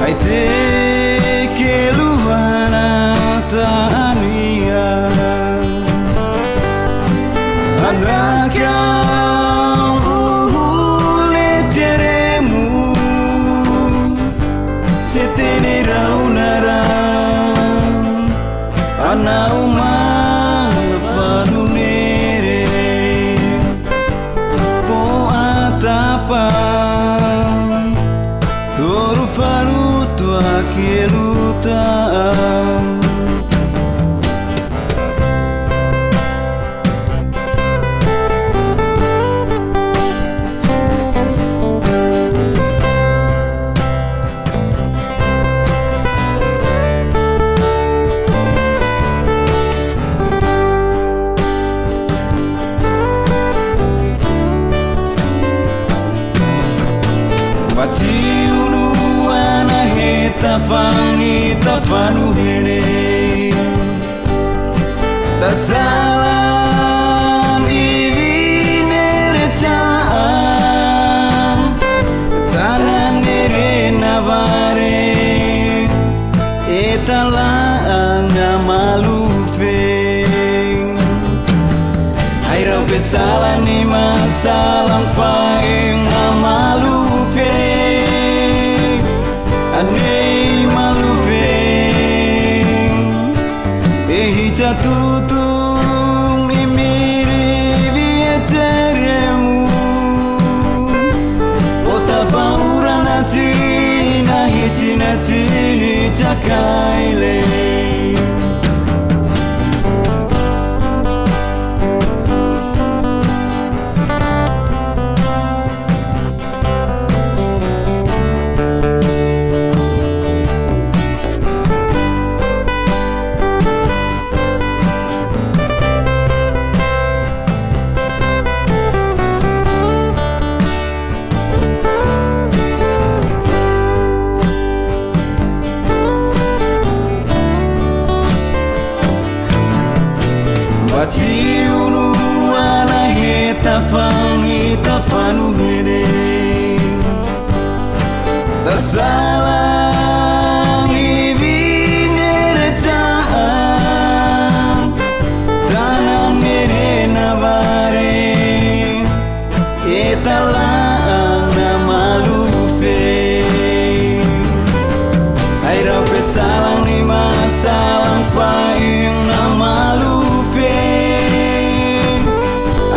Ai te ke luhana ta'ania anak yang uhule ceremu setene raunara ana uma fanunere po atapa Toro faluto aqui lutar Baciunu ana heta fangi tafanu hene tasalan divinere caan tanan nere navare etala anga malufe haira pesalan ni masalan faeng amalufe Anei malufe ehi jatutung ni miri bieceremu Ota baurana cina hijina cini cakaile Baciunu ana heta fangi tafanu hene tasalang ibinere caan tanan nere navare etala ana malufe aira pesalang ni masalang faing amalufe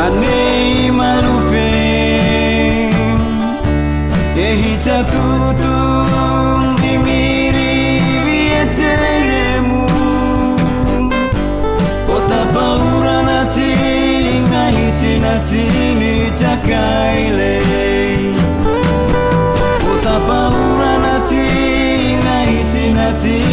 Anei malufe ehi jatutung di miri bieceremu Kota baurana cina hijina cini cakaile Kota baurana cina hijina cini